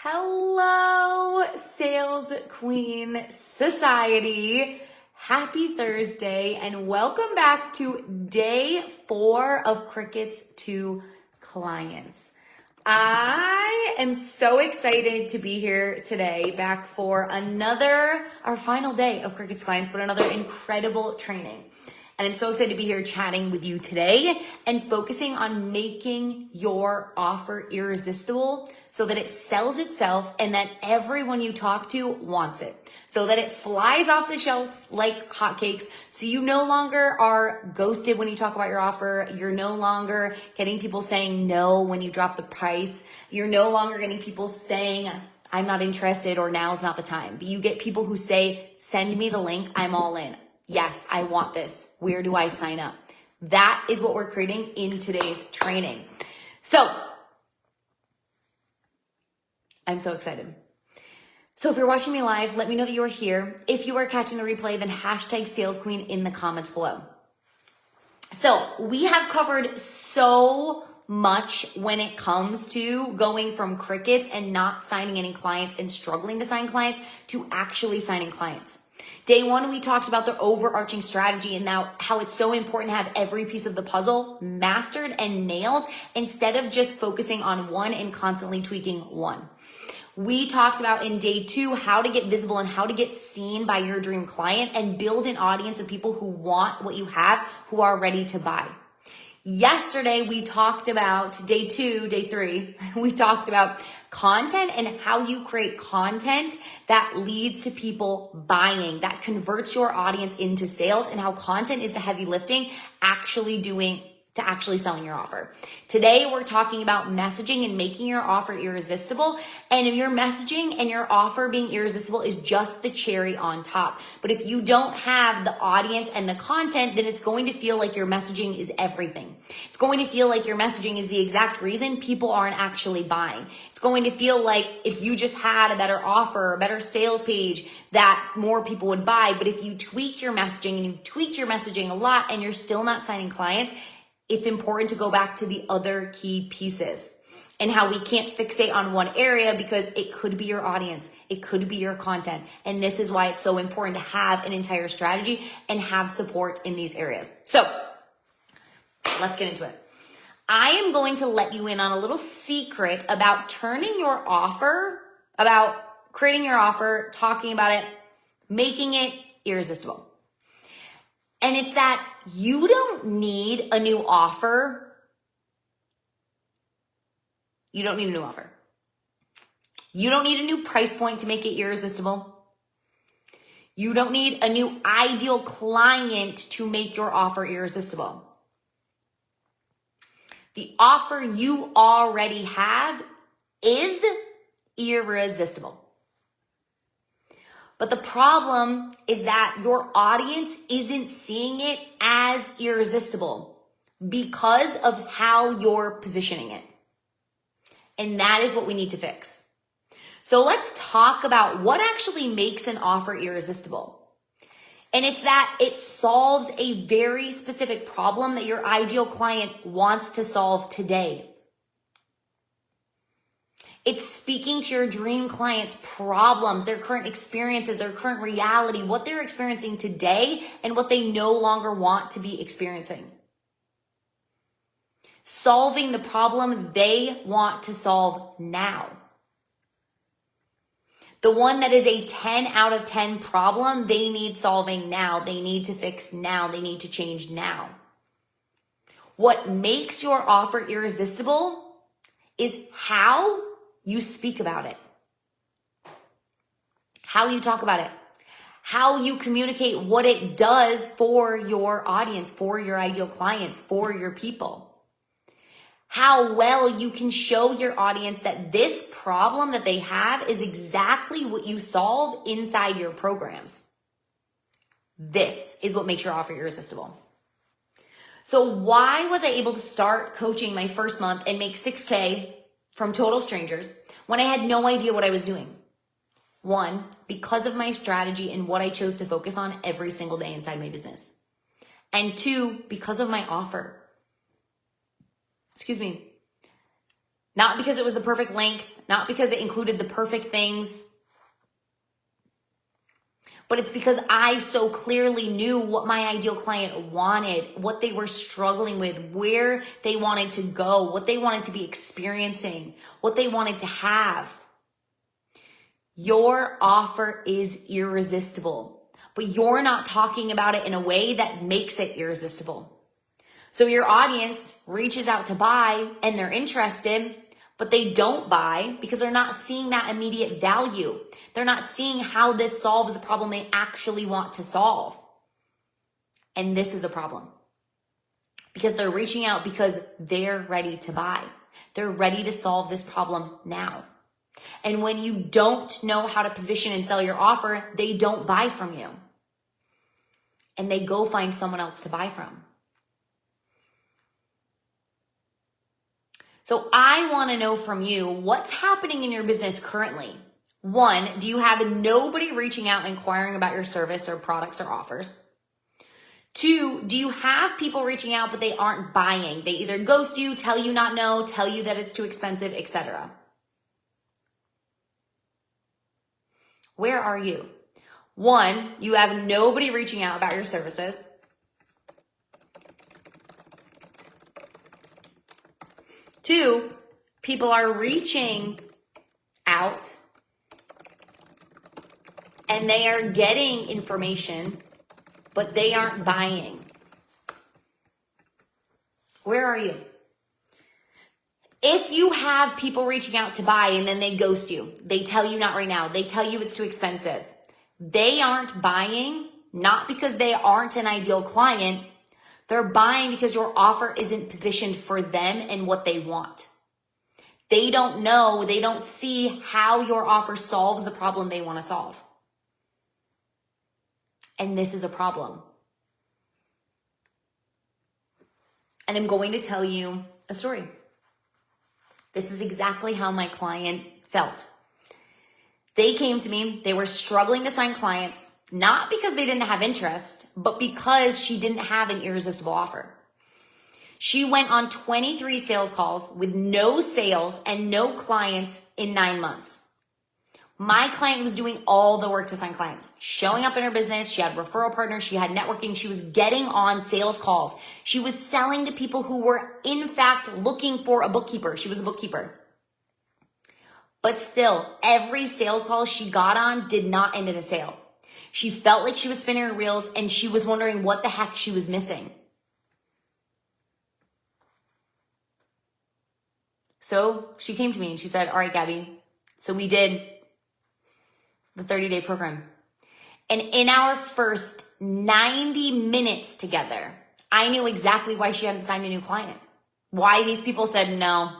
Hello, Sales Queen Society. Happy Thursday and welcome back to day 4 of Crickets to Clients. I am so excited to be here today, back for our final day of Crickets to Clients, but another incredible training. And I'm so excited to be here chatting with you today and focusing on making your offer irresistible so that it sells itself and that everyone you talk to wants it. So that it flies off the shelves like hotcakes. So you no longer are ghosted when you talk about your offer. You're no longer getting people saying no when you drop the price. You're no longer getting people saying, I'm not interested or now's not the time. But you get people who say, send me the link, I'm all in. Yes, I want this. Where do I sign up? That is what we're creating in today's training. So I'm so excited. So if you're watching me live, let me know that you are here. If you are catching the replay, then hashtag Sales Queen in the comments below. So we have covered so much when it comes to going from crickets and not signing any clients and struggling to sign clients to actually signing clients. Day 1, we talked about the overarching strategy and now how it's so important to have every piece of the puzzle mastered and nailed instead of just focusing on one and constantly tweaking one. We talked about in day 2 how to get visible and how to get seen by your dream client and build an audience of people who want what you have, who are ready to buy. Yesterday, we talked about day 3, we talked about content and how you create content that leads to people buying, that converts your audience into sales, and how content is the heavy lifting actually selling your offer. Today, we're talking about messaging and making your offer irresistible. And your messaging and your offer being irresistible is just the cherry on top. But if you don't have the audience and the content, then it's going to feel like your messaging is everything. It's going to feel like your messaging is the exact reason people aren't actually buying. It's going to feel like if you just had a better offer, a better sales page, that more people would buy. But if you tweak your messaging and you've tweaked your messaging a lot and you're still not signing clients, it's important to go back to the other key pieces and how we can't fixate on one area because it could be your audience. It could be your content. And this is why it's so important to have an entire strategy and have support in these areas. So let's get into it. I am going to let you in on a little secret about turning your offer, about creating your offer, talking about it, making it irresistible. And it's that you don't need a new offer. You don't need a new offer. You don't need a new price point to make it irresistible. You don't need a new ideal client to make your offer irresistible. The offer you already have is irresistible. But the problem is that your audience isn't seeing it as irresistible because of how you're positioning it. And that is what we need to fix. So let's talk about what actually makes an offer irresistible. And it's that it solves a very specific problem that your ideal client wants to solve today. It's speaking to your dream client's problems, their current experiences, their current reality, what they're experiencing today, and what they no longer want to be experiencing. Solving the problem they want to solve now. The one that is a 10 out of 10 problem they need solving now. They need to fix now. They need to change now. What makes your offer irresistible is how you speak about it, how you talk about it, how you communicate what it does for your audience, for your ideal clients, for your people. How well you can show your audience that this problem that they have is exactly what you solve inside your programs. This is what makes your offer irresistible. So why was I able to start coaching my first month and make $6K from total strangers when I had no idea what I was doing? 1, because of my strategy and what I chose to focus on every single day inside my business. And 2, because of my offer. Not because it was the perfect length, not because it included the perfect things, but it's because I so clearly knew what my ideal client wanted, what they were struggling with, where they wanted to go, what they wanted to be experiencing, what they wanted to have. Your offer is irresistible, but you're not talking about it in a way that makes it irresistible. So your audience reaches out to buy and they're interested, but they don't buy because they're not seeing that immediate value. They're not seeing how this solves the problem they actually want to solve. And this is a problem because they're reaching out because they're ready to buy. They're ready to solve this problem now. And when you don't know how to position and sell your offer, they don't buy from you. And they go find someone else to buy from. So I want to know from you, what's happening in your business currently? 1, do you have nobody reaching out inquiring about your service or products or offers? 2, do you have people reaching out but they aren't buying? They either ghost you, tell you not know, tell you that it's too expensive, etc. Where are you? 1, you have nobody reaching out about your services. 2, people are reaching out and they are getting information, but they aren't buying. Where are you? If you have people reaching out to buy and then they ghost you, they tell you not right now, they tell you it's too expensive, they aren't buying, not because they aren't an ideal client. They're buying because your offer isn't positioned for them and what they want. They don't know, they don't see how your offer solves the problem they want to solve. And this is a problem. And I'm going to tell you a story. This is exactly how my client felt. They came to me, they were struggling to sign clients, not because they didn't have interest, but because she didn't have an irresistible offer. She went on 23 sales calls with no sales and no clients in 9 months. My client was doing all the work to sign clients, showing up in her business. She had referral partners. She had networking. She was getting on sales calls. She was selling to people who were, in fact, looking for a bookkeeper. She was a bookkeeper. But still, every sales call she got on did not end in a sale. She felt like she was spinning her wheels and she was wondering what the heck she was missing. So she came to me and she said, all right, Gabby, so we did the 30-day program. And in our first 90 minutes together, I knew exactly why she hadn't signed a new client. Why these people said no.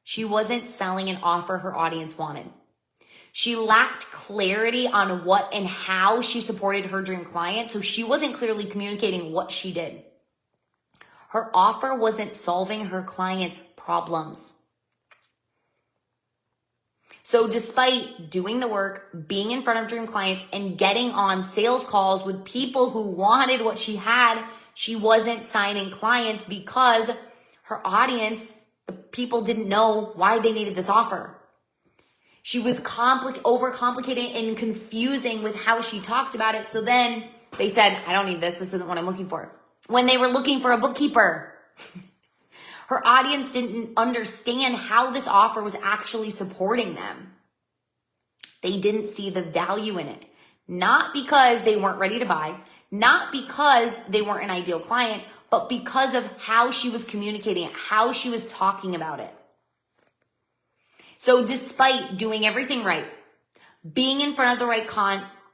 She wasn't selling an offer her audience wanted. She lacked clarity on what and how she supported her dream client, so she wasn't clearly communicating what she did. Her offer wasn't solving her client's problems. So despite doing the work, being in front of dream clients, and getting on sales calls with people who wanted what she had, she wasn't signing clients because her audience, the people, didn't know why they needed this offer. She was overcomplicating and confusing with how she talked about it. So then they said, I don't need this. This isn't what I'm looking for. When they were looking for a bookkeeper, her audience didn't understand how this offer was actually supporting them. They didn't see the value in it. Not because they weren't ready to buy, not because they weren't an ideal client, but because of how she was communicating it, how she was talking about it. So despite doing everything right, being in front of the right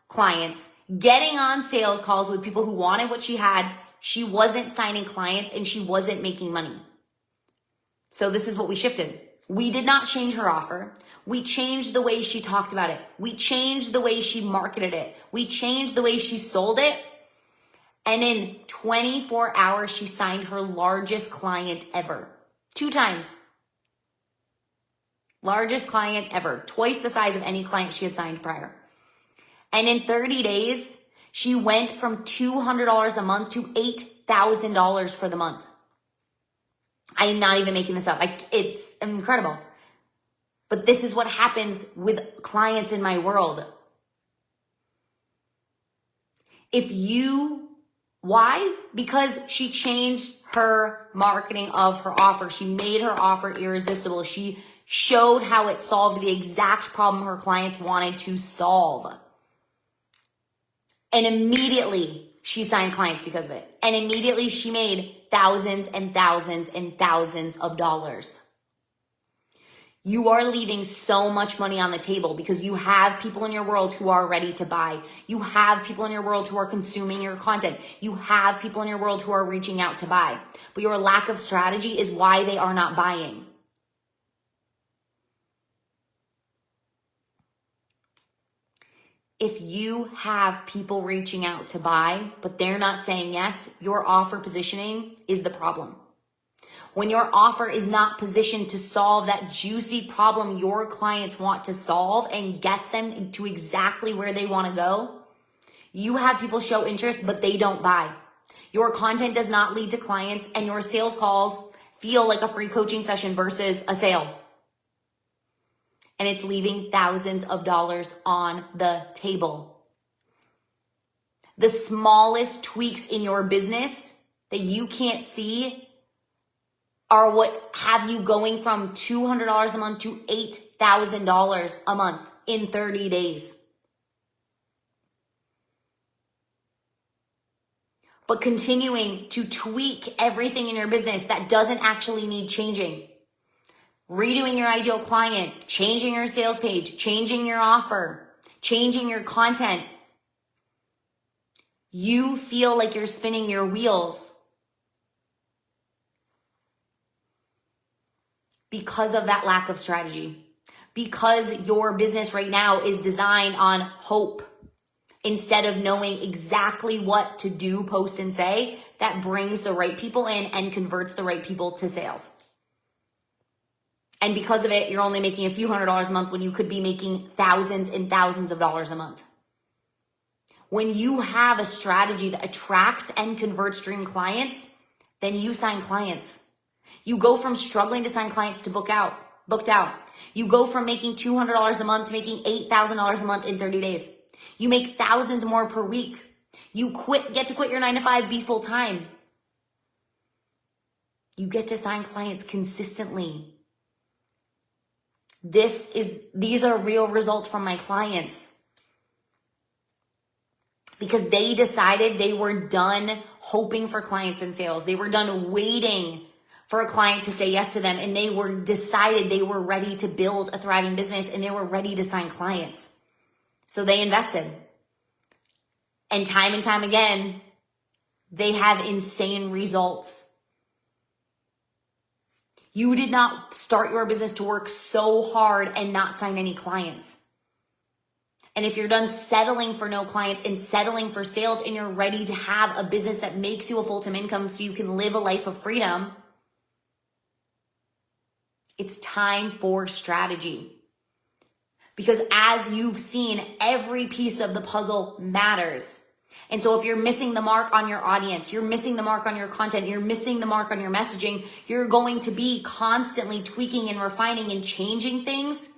clients, getting on sales calls with people who wanted what she had, she wasn't signing clients and she wasn't making money. So this is what we shifted. We did not change her offer. We changed the way she talked about it. We changed the way she marketed it. We changed the way she sold it. And in 24 hours, she signed her largest client ever. 2 times. Largest client ever. Twice the size of any client she had signed prior. And in 30 days, she went from $200 a month to $8,000 for the month. I am not even making this up. It's incredible. But this is what happens with clients in my world. Why? Because she changed her marketing of her offer. She made her offer irresistible. She showed how it solved the exact problem her clients wanted to solve. And immediately she signed clients because of it. And immediately she made thousands and thousands and thousands of dollars. You are leaving so much money on the table because you have people in your world who are ready to buy. You have people in your world who are consuming your content. You have people in your world who are reaching out to buy. But your lack of strategy is why they are not buying. If you have people reaching out to buy, but they're not saying yes, your offer positioning is the problem. When your offer is not positioned to solve that juicy problem your clients want to solve and gets them to exactly where they want to go, you have people show interest, but they don't buy. Your content does not lead to clients, and your sales calls feel like a free coaching session versus a sale. And it's leaving thousands of dollars on the table. The smallest tweaks in your business that you can't see are what have you going from $200 a month to $8,000 a month in 30 days. But continuing to tweak everything in your business that doesn't actually need changing. Redoing your ideal client, changing your sales page, changing your offer, changing your content. You feel like you're spinning your wheels because of that lack of strategy. Because your business right now is designed on hope instead of knowing exactly what to do, post, and say that brings the right people in and converts the right people to sales. And because of it, you're only making a few $100s a month when you could be making thousands and thousands of dollars a month. When you have a strategy that attracts and converts dream clients, then you sign clients. You go from struggling to sign clients to booked out. You go from making $200 a month to making $8,000 a month in 30 days. You make thousands more per week. You get to quit your 9-to-5, be full time. You get to sign clients consistently. These are real results from my clients. Because they decided they were done hoping for clients and sales. They were done waiting for a client to say yes to them, and they decided they were ready to build a thriving business, and they were ready to sign clients. So they invested. And time again, they have insane results. You did not start your business to work so hard and not sign any clients. And if you're done settling for no clients and settling for sales, and you're ready to have a business that makes you a full-time income so you can live a life of freedom, it's time for strategy. Because as you've seen, every piece of the puzzle matters. And so if you're missing the mark on your audience, you're missing the mark on your content, you're missing the mark on your messaging, you're going to be constantly tweaking and refining and changing things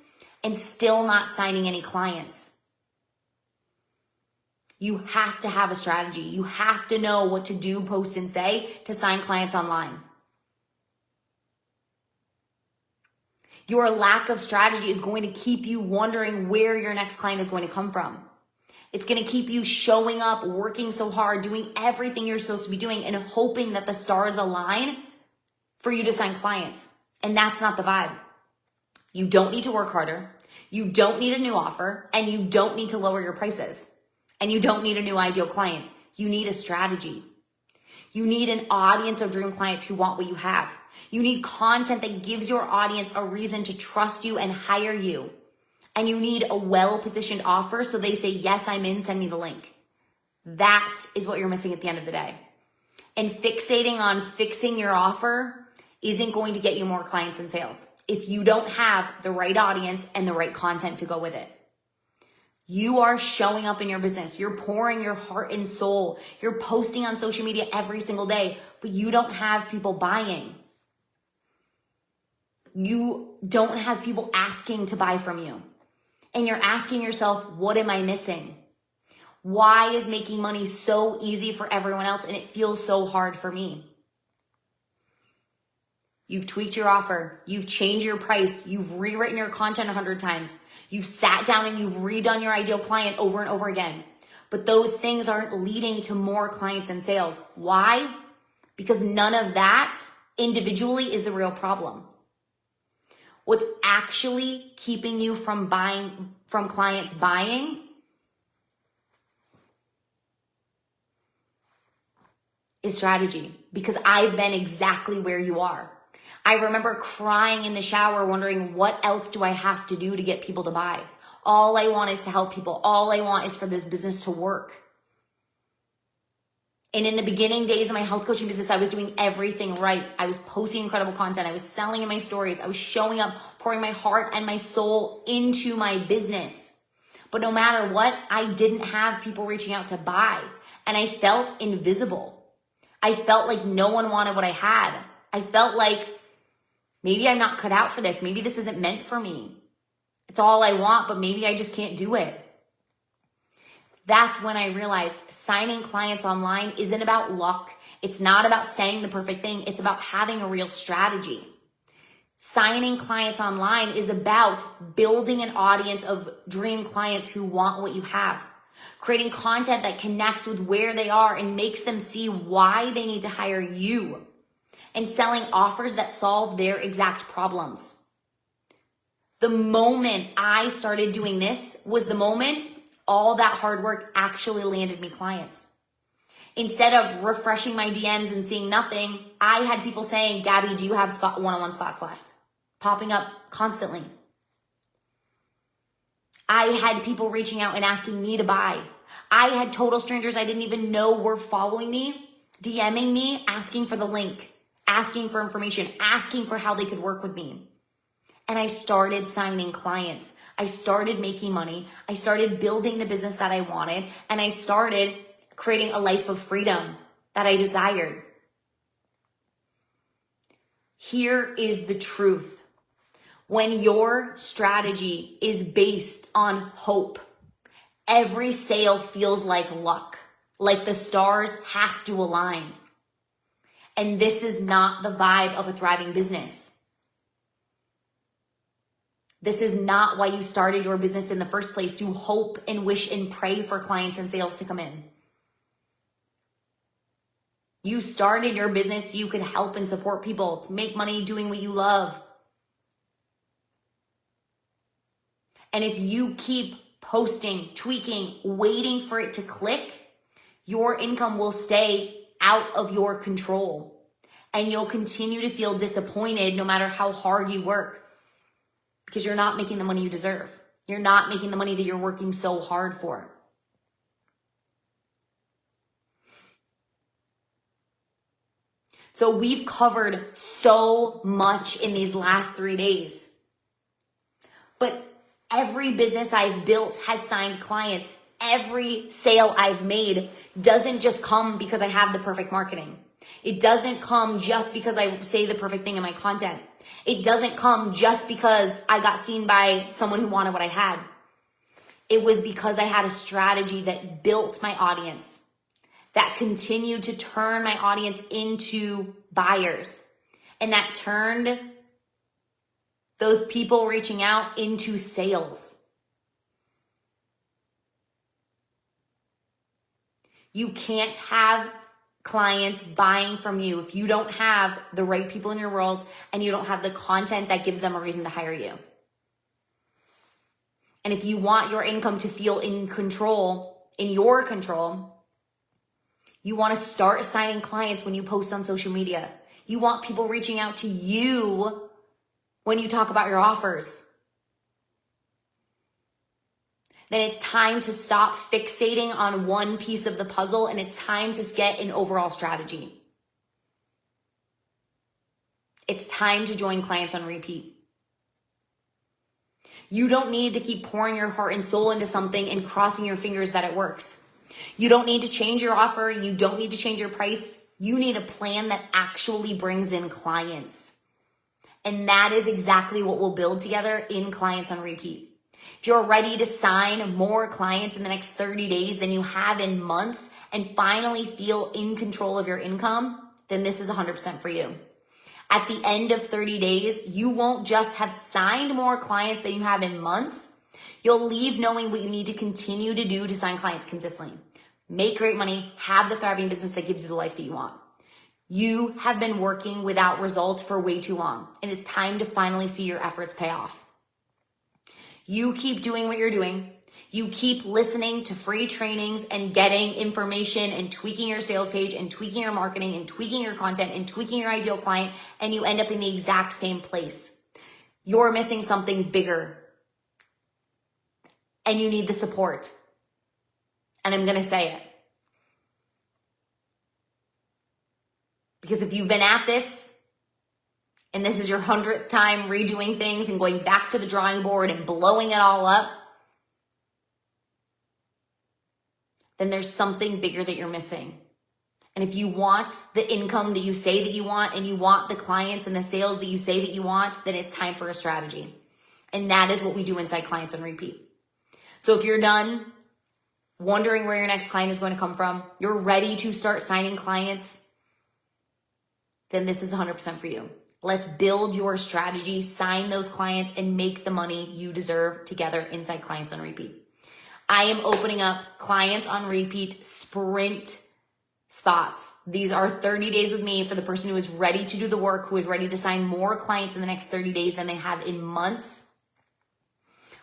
and still not signing any clients. You have to have a strategy. You have to know what to do, post, and say to sign clients online. Your lack of strategy is going to keep you wondering where your next client is going to come from. It's going to keep you showing up, working so hard, doing everything you're supposed to be doing, and hoping that the stars align for you to sign clients. And that's not the vibe. You don't need to work harder. You don't need a new offer, and you don't need to lower your prices. And you don't need a new ideal client. You need a strategy. You need an audience of dream clients who want what you have. You need content that gives your audience a reason to trust you and hire you. And you need a well-positioned offer so they say, yes, I'm in, send me the link. That is what you're missing at the end of the day. And fixating on fixing your offer isn't going to get you more clients and sales if you don't have the right audience and the right content to go with it. You are showing up in your business. You're pouring your heart and soul. You're posting on social media every single day, but you don't have people buying. you don't have people asking to buy from you. And you're asking yourself, what am I missing? Why is making money so easy for everyone else and it feels so hard for me? You've tweaked your offer. You've changed your price. You've rewritten your content 100 times. You've sat down and you've redone your ideal client over and over again. But those things aren't leading to more clients and sales. Why? Because none of that individually is the real problem. What's actually keeping you from clients buying is strategy. Because I've been exactly where you are. I remember crying in the shower wondering, what else do I have to do to get people to buy? All I want is to help people. All I want is for this business to work. And in the beginning days of my health coaching business, I was doing everything right. I was posting incredible content. I was selling in my stories. I was showing up, pouring my heart and my soul into my business. But no matter what, I didn't have people reaching out to buy. And I felt invisible. I felt like no one wanted what I had. I felt like maybe I'm not cut out for this. Maybe this isn't meant for me. It's all I want, but maybe I just can't do it. That's when I realized signing clients online isn't about luck. It's not about saying the perfect thing. It's about having a real strategy. Signing clients online is about building an audience of dream clients who want what you have. Creating content that connects with where they are and makes them see why they need to hire you. And selling offers that solve their exact problems. The moment I started doing this was the moment all that hard work actually landed me clients. Instead of refreshing my DMs and seeing nothing, I had people saying, Gabby, do you have one-on-one spots left? Popping up constantly. I had people reaching out and asking me to buy. I had total strangers I didn't even know were following me, DMing me, asking for the link, asking for information, asking for how they could work with me. And I started signing clients. I started making money. I started building the business that I wanted. And I started creating a life of freedom that I desired. Here is the truth. When your strategy is based on hope, every sale feels like luck, like the stars have to align. And this is not the vibe of a thriving business. This is not why you started your business in the first place, to hope and wish and pray for clients and sales to come in. You started your business so you could help and support people, to make money doing what you love. And if you keep posting, tweaking, waiting for it to click, your income will stay out of your control. And you'll continue to feel disappointed no matter how hard you work. Because you're not making the money you deserve. You're not making the money that you're working so hard for. So we've covered so much in these last 3 days. But every business I've built has signed clients. Every sale I've made doesn't just come because I have the perfect marketing. It doesn't come just because I say the perfect thing in my content. It doesn't come just because I got seen by someone who wanted what I had. It was because I had a strategy that built my audience, that continued to turn my audience into buyers, and that turned those people reaching out into sales. You can't have clients buying from you if you don't have the right people in your world and you don't have the content that gives them a reason to hire you. And if you want your income to feel in your control, you want to start assigning clients when you post on social media. You want people reaching out to you when you talk about your offers. Then it's time to stop fixating on one piece of the puzzle, and it's time to get an overall strategy. It's time to join clients on repeat. You don't need to keep pouring your heart and soul into something and crossing your fingers that it works. You don't need to change your offer. You don't need to change your price. You need a plan that actually brings in clients. And that is exactly what we'll build together in Clients on Repeat. If you're ready to sign more clients in the next 30 days than you have in months and finally feel in control of your income, then this is 100% for you. At the end of 30 days, you won't just have signed more clients than you have in months. You'll leave knowing what you need to continue to do to sign clients consistently. Make great money, have the thriving business that gives you the life that you want. You have been working without results for way too long, and it's time to finally see your efforts pay off. You keep doing what you're doing. You keep listening to free trainings and getting information and tweaking your sales page and tweaking your marketing and tweaking your content and tweaking your ideal client, and you end up in the exact same place. You're missing something bigger, and you need the support. And I'm going to say it. Because if you've been at this, and this is your 100th time redoing things and going back to the drawing board and blowing it all up, then there's something bigger that you're missing. And if you want the income that you say that you want, and you want the clients and the sales that you say that you want, then it's time for a strategy. And that is what we do inside Clients on Repeat. So if you're done wondering where your next client is going to come from, you're ready to start signing clients, then this is 100% for you. Let's build your strategy, sign those clients, and make the money you deserve together inside Clients on Repeat. I am opening up Clients on Repeat sprint spots. These are 30 days with me for the person who is ready to do the work, who is ready to sign more clients in the next 30 days than they have in months,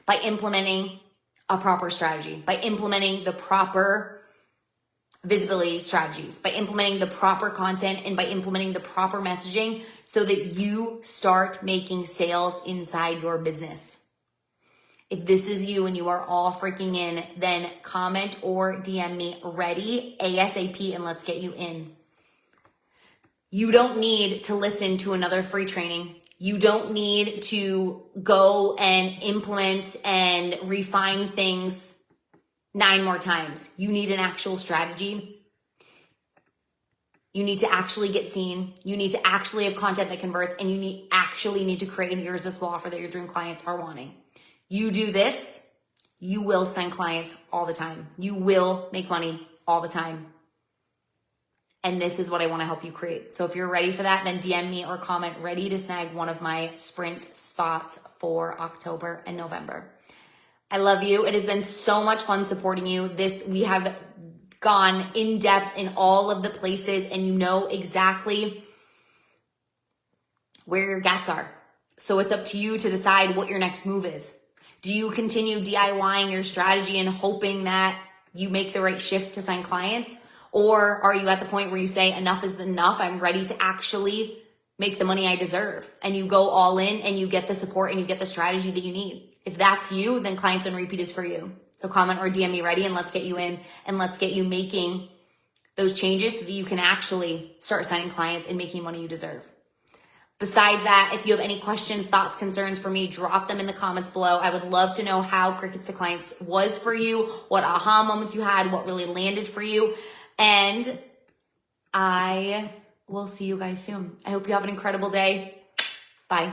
by implementing a proper strategy, by implementing the proper visibility strategies, by implementing the proper content, and by implementing the proper messaging so that you start making sales inside your business. If this is you and you are all freaking in, then comment or DM me ready ASAP and let's get you in. You don't need to listen to another free training. You don't need to go and implement and refine things 9 more times. You need an actual strategy. You need to actually get seen. You need to actually have content that converts, and you actually need to create an irresistible offer that your dream clients are wanting. You do this, you will sign clients all the time. You will make money all the time. And this is what I want to help you create. So if you're ready for that, then DM me or comment ready to snag one of my sprint spots for October and November. I love you. It has been so much fun supporting you. We have gone in depth in all of the places, and you know exactly where your gaps are. So it's up to you to decide what your next move is. Do you continue DIYing your strategy and hoping that you make the right shifts to sign clients? Or are you at the point where you say, enough is enough, I'm ready to actually make the money I deserve? And you go all in and you get the support and you get the strategy that you need. If that's you, then Clients on Repeat is for you. So comment or DM me ready, and let's get you in, and let's get you making those changes so that you can actually start signing clients and making money you deserve. Besides that, if you have any questions, thoughts, concerns for me, drop them in the comments below. I would love to know how Crickets to Clients was for you, what aha moments you had, what really landed for you. And I will see you guys soon. I hope you have an incredible day. Bye.